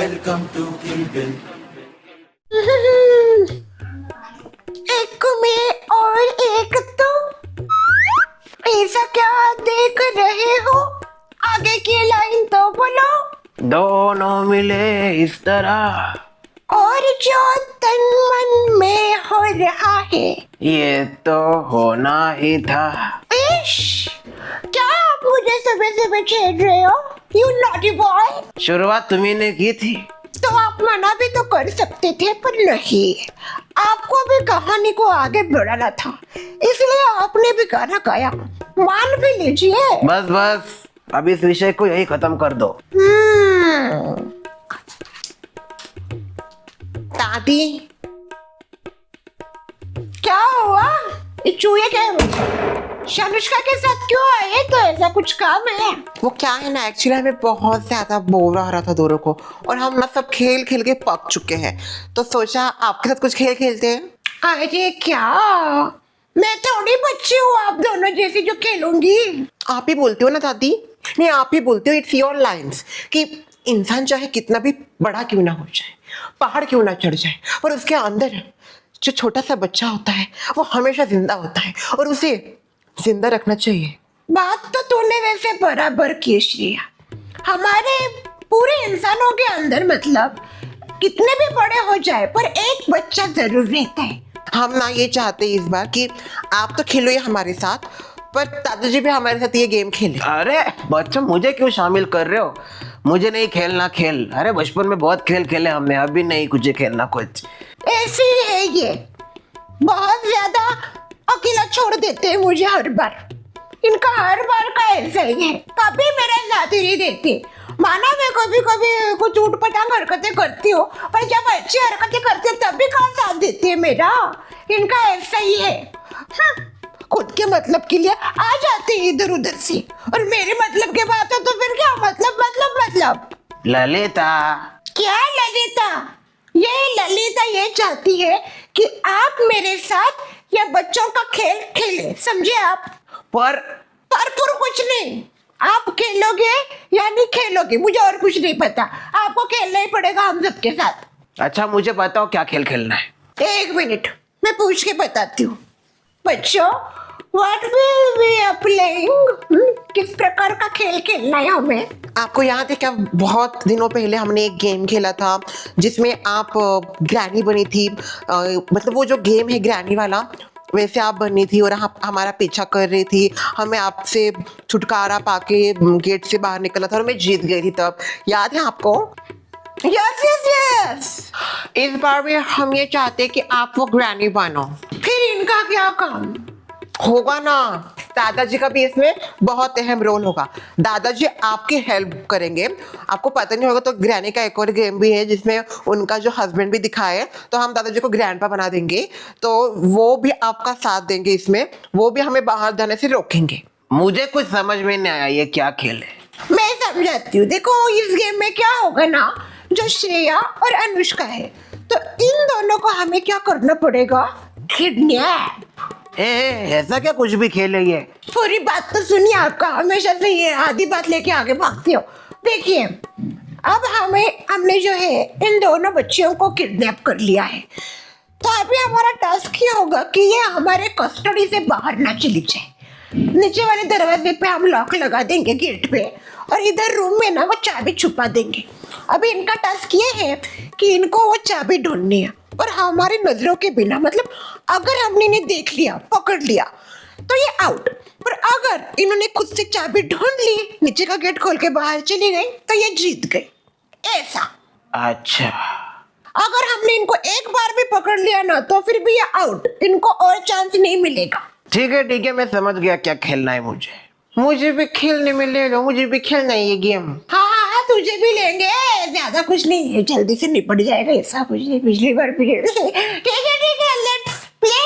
welcome to Kill Bill. एक में और एक तो ऐसा क्या देख रहे हो? आगे की लाइन तो बोलो। दोनों मिले इस तरह, और जो तन मन में हो रहा है, ये तो होना ही था। इश, क्या आप मुझे सुबह सुबह छेड़ रहे हो? You naughty boy. शुरुआत तुम्ही ने की थी। तो आप मना भी तो कर सकते थे, पर नहीं, आपको भी कहानी को आगे बढ़ाना था, इसलिए आपने भी गाना गाया। मान भी लीजिए। बस बस, अब इस विषय को यही खत्म कर दो। दादी, क्या हुआ? ये चूहे क्या शनुष्का के साथ क्यों आए? तो ऐसा कुछ काम है? वो क्या है ना, एक्चुअली हमें बहुत ज्यादा बोर आ रहा था दोनों को, और हम ना सब खेल खेल के पक चुके हैं, तो सोचा आपके साथ कुछ खेल खेलते हैं। अरे क्या, मैं थोड़ी बच्ची हूँ आप दोनों जैसी जो खेलूंगी। आप ही बोलते हो ना दादी, नहीं आप ही बोलते हो, इट्स योर लाइन्स, कि इंसान चाहे कितना भी बड़ा क्यों ना हो जाए, पहाड़ क्यों ना चढ़ जाए, पर उसके अंदर जो छोटा सा बच्चा होता है वो हमेशा जिंदा होता है, और उसे जिंदा रखना चाहिए। बात तो तूने वैसे बराबर की श्रेया। हमारे पूरे इंसानों के अंदर मतलब कितने भी बड़े हो जाए पर एक बच्चा जरूर रहता है। हम ना ये चाहते हैं इस बार कि आप तो खेलो ये हमारे साथ, पर दादाजी भी हमारे साथ ये गेम खेले। अरे बच्चों, मुझे क्यों शामिल कर रहे हो? मुझे नहीं खेलना खेल। अरे बचपन में बहुत खेल खेले हमने, अभी नहीं कुछ खेलना कुछ। ऐसे ही है ये, बहुत ज्यादा अकेला छोड़ देते हैं मुझे हर बार। इनका हर बार का ऐसा ही है, कभी मेरा साथ ही नहीं देते। माना मैं कभी कभी कुछ उठपटांग हरकतें करती हूँ, पर जब अच्छी हरकतें करती हूँ तब भी कहाँ साथ देती है मेरा। इनका ऐसा ही है, खुद के मतलब के लिए आ जाते हैं इधर उधर से, और मेरे मतलब के बात हो तो फिर क्या मतलब। ललिता, क्या ललिता? ये ललिता ये चाहती है कि आप मेरे साथ या बच्चों का खेल खेले, समझे आप? पर कुछ नहीं, आप खेलोगे या नहीं खेलोगे मुझे और कुछ नहीं पता, आपको खेलना ही पड़ेगा हम सबके साथ। अच्छा मुझे बताओ क्या खेल खेलना है। एक मिनट, मैं पूछ के बताती हूँ। बच्चों, what will we are playing? किस प्रकार का खेल खेलना है हमें? आपको याद है क्या, बहुत दिनों पहले हमने एक गेम खेला था जिसमें आप ग्रैनी बनी थी, मतलब वो जो गेम है ग्रैनी वाला, वैसे आप बनी थी और आप हमारा पीछा कर रही थी, हमें आपसे छुटकारा पाके गेट से बाहर निकला था और मैं जीत गई थी तब, याद है आपको? यस। इस बार भी हम ये चाहते हैं कि आप वो ग्रैनी बनो। फिर इनका क्या काम होगा ना, दादाजी का भी इसमें बहुत अहम रोल होगा। दादाजी आपकी हेल्प करेंगे। आपको पता नहीं होगा तो ग्रैनी का एक और गेम भी है जिसमें उनका जो हस्बैंड भी दिखाया है, तो हम दादाजी को ग्रैंडपा बना देंगे, तो वो भी आपका साथ देंगे इसमें, वो भी हमें बाहर जाने से रोकेंगे। मुझे कुछ समझ में नहीं आया, ये क्या खेल है? मैं समझाती हूँ। देखो, इस गेम में क्या होगा ना, जो श्रेया और अनुष्का है, तो इन दोनों को हमें क्या करना पड़ेगा? किडनैप। ऐसा क्या कुछ भी खेल है ये? पूरी बात तो सुनिए, आपका हमेशा से ये आधी बात लेके आगे भागती हो। देखिए, अब हमने जो है इन दोनों बच्चियों को किडनैप कर लिया है, तो अभी हमारा टास्क ये होगा कि ये हमारे कस्टडी से बाहर ना चली जाए। नीचे वाले दरवाजे पे हम लॉक लगा देंगे गेट पे, और इधर रूम में ना वो चाबी छुपा देंगे। अभी इनका टास्क ये है कि इनको वो चाबी ढूंढनी है, और हमारी नजरों के बिना, मतलब अगर हमने इन्हें देख लिया, पकड़ लिया, तो ये आउट। पर अगर इन्होंने खुद से चाबी ढूंढ ली, नीचे का गेट खोल के बाहर चली गई, तो ये जीत गई। ऐसा। अच्छा, अगर हमने इनको एक बार भी पकड़ लिया ना, तो फिर भी ये आउट, इनको और चांस नहीं मिलेगा। ठीक है, मैं समझ गया क्या खेलना है मुझे। मुझे भी खेलने में ले लो, मुझे भी खेलना है ये गेम। हाँ, तुझे भी लेंगे, ज्यादा कुछ नहीं है, जल्दी से निपट जाएगा, ऐसा कुछ नहीं, पिछली बार भी। ठीक है, let's play.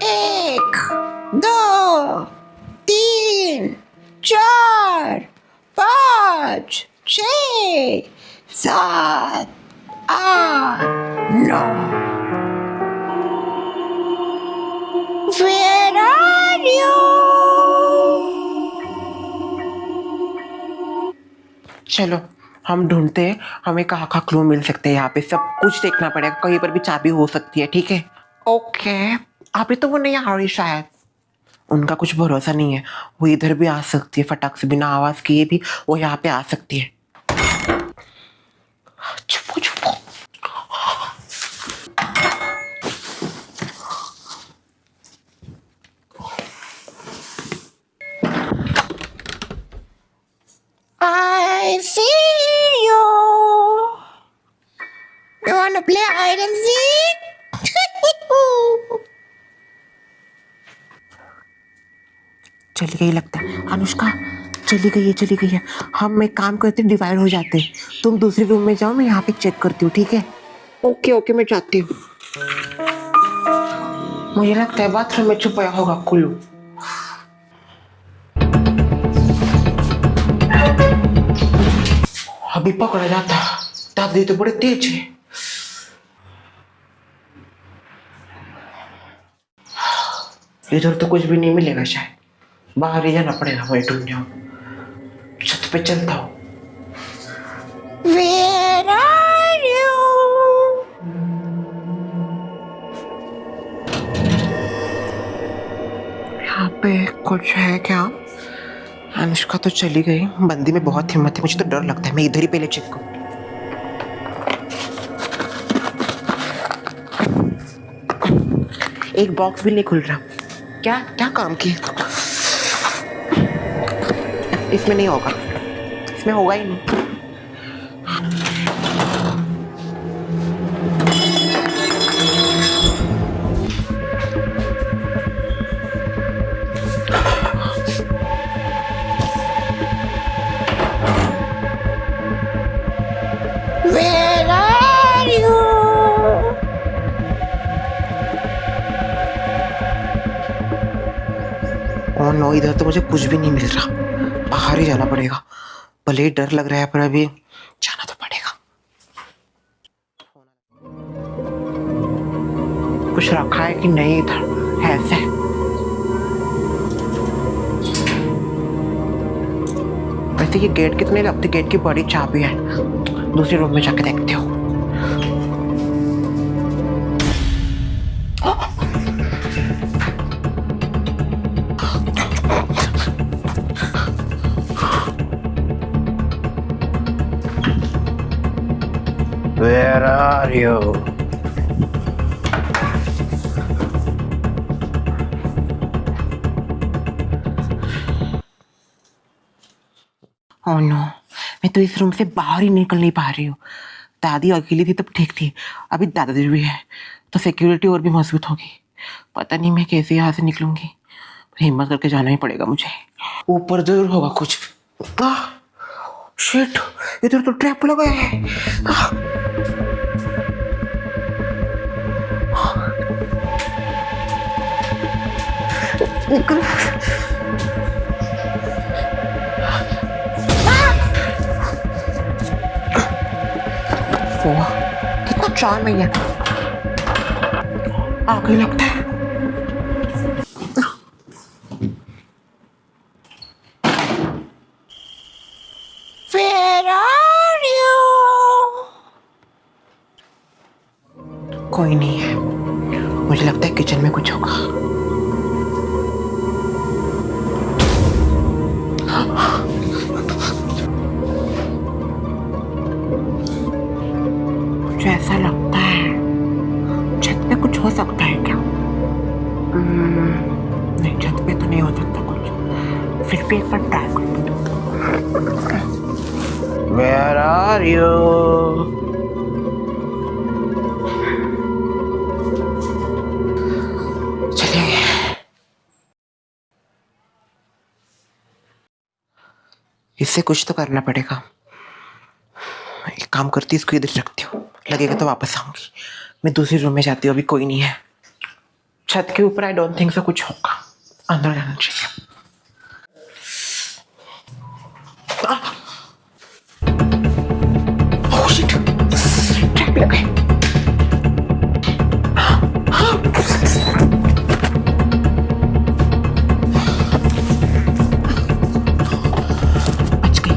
1 2 3 4 5 6 7 8 9। Where are you? चलो हम ढूंढते हैं हमें कहाँ कहाँ क्लू मिल सकते हैं। यहाँ पे सब कुछ देखना पड़ेगा, कहीं पर भी चाबी हो सकती है, ठीक है? ओके, अभी तो वो नहीं आ रही शायद, उनका कुछ भरोसा नहीं है। वो इधर भी आ सकती है फटाक से, बिना आवाज किए भी वो यहाँ पे आ सकती है। छुपो छुपो। I see you. You wanna play hide and seek? चली गई लगता है अनुष्का, चली गई है। हम एक काम करते, डिवाइड हो जाते। तुम दूसरे रूम में जाओ, मैं यहाँ पे चेक करती हूँ, ठीक है? ओके ओके, मैं जाती हूँ। मुझे लगता है बाथरूम में छुपाया होगा कुल्लू। अभी पकड़ा जाता, दादी तो बड़े तेज है। इधर तो कुछ भी नहीं मिलेगा शायद, बाहर ही जाना पड़ेगा मुझे ढूंढने। छत पे चलता हूँ। Where are you? यहाँ पे कुछ है क्या? अनुष्का तो चली गई, बंदी में बहुत हिम्मत है, मुझे तो डर लगता है। मैं इधर ही पहले चेक करूँ। एक बॉक्स भी नहीं खुल रहा। क्या क्या काम किया? इसमें नहीं होगा, इसमें होगा ही नहीं। Where are you? Oh no, इधर तो मुझे कुछ भी नहीं मिल रहा, बाहर ही जाना पड़ेगा। भले ही डर लग रहा है पर अभी जाना तो पड़ेगा। कुछ रखा है कि नहीं इधर? है ऐसे। वैसे ये गेट कितने लगते? गेट की बड़ी चाबी है, दूसरे रूम में जाके देखते हो। Where are you? Oh no, मैं तो इस रूम से बाहर ही निकल नहीं पा रही हूँ। दादी अकेली थी तब ठीक थी, अभी दादाजी भी है तो सिक्योरिटी और भी मजबूत होगी। पता नहीं मैं कैसे यहाँ से निकलूंगी, हिम्मत करके जाना ही पड़ेगा मुझे। ऊपर जरूर होगा कुछ। शिट, इधर तो ट्रैप लगा है। निकल। कितना चार में है, आगे लगता है। Where are you? कोई नहीं है, मुझे लगता है किचन में कुछ होगा। मुझे ऐसा लगता है छत पे कुछ हो सकता है क्या? नहीं, छत पे तो नहीं हो सकता कुछ, फिर भी एक बार ट्राई करते हैं। Where are you? चलिए, इससे कुछ तो करना पड़ेगा। एक काम करती, इसको इधर रखती हूँ, लगेगा तो वापस आऊंगी। मैं दूसरे रूम में जाती हूँ, अभी कोई नहीं है। छत के ऊपर आई डोंट थिंक सो कुछ होगा, अंदर जाना चाहिए। ओह शिट, ट्रैप लग गई। बच गई।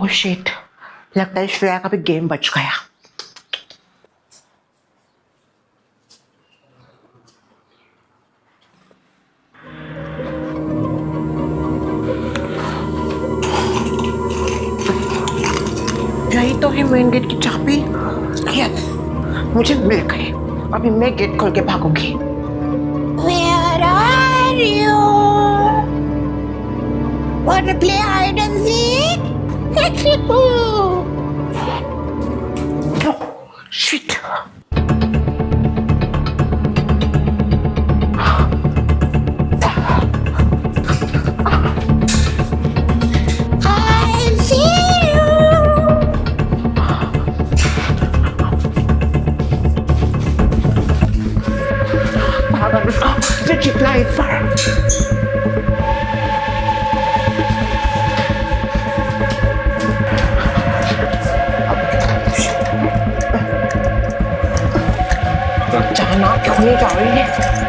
ओह शिट, लगता है श्रेया का भी गेम बच गया। यही तो है मेन गेट की चाबी। यस, मुझे मिल गई। अभी मैं गेट खोल के भागूंगी। Where are you? Want to play hide and seek? Shit, I see you. भागा उसका, जो जितना इस बार। जाना क्यों नहीं जा रही है?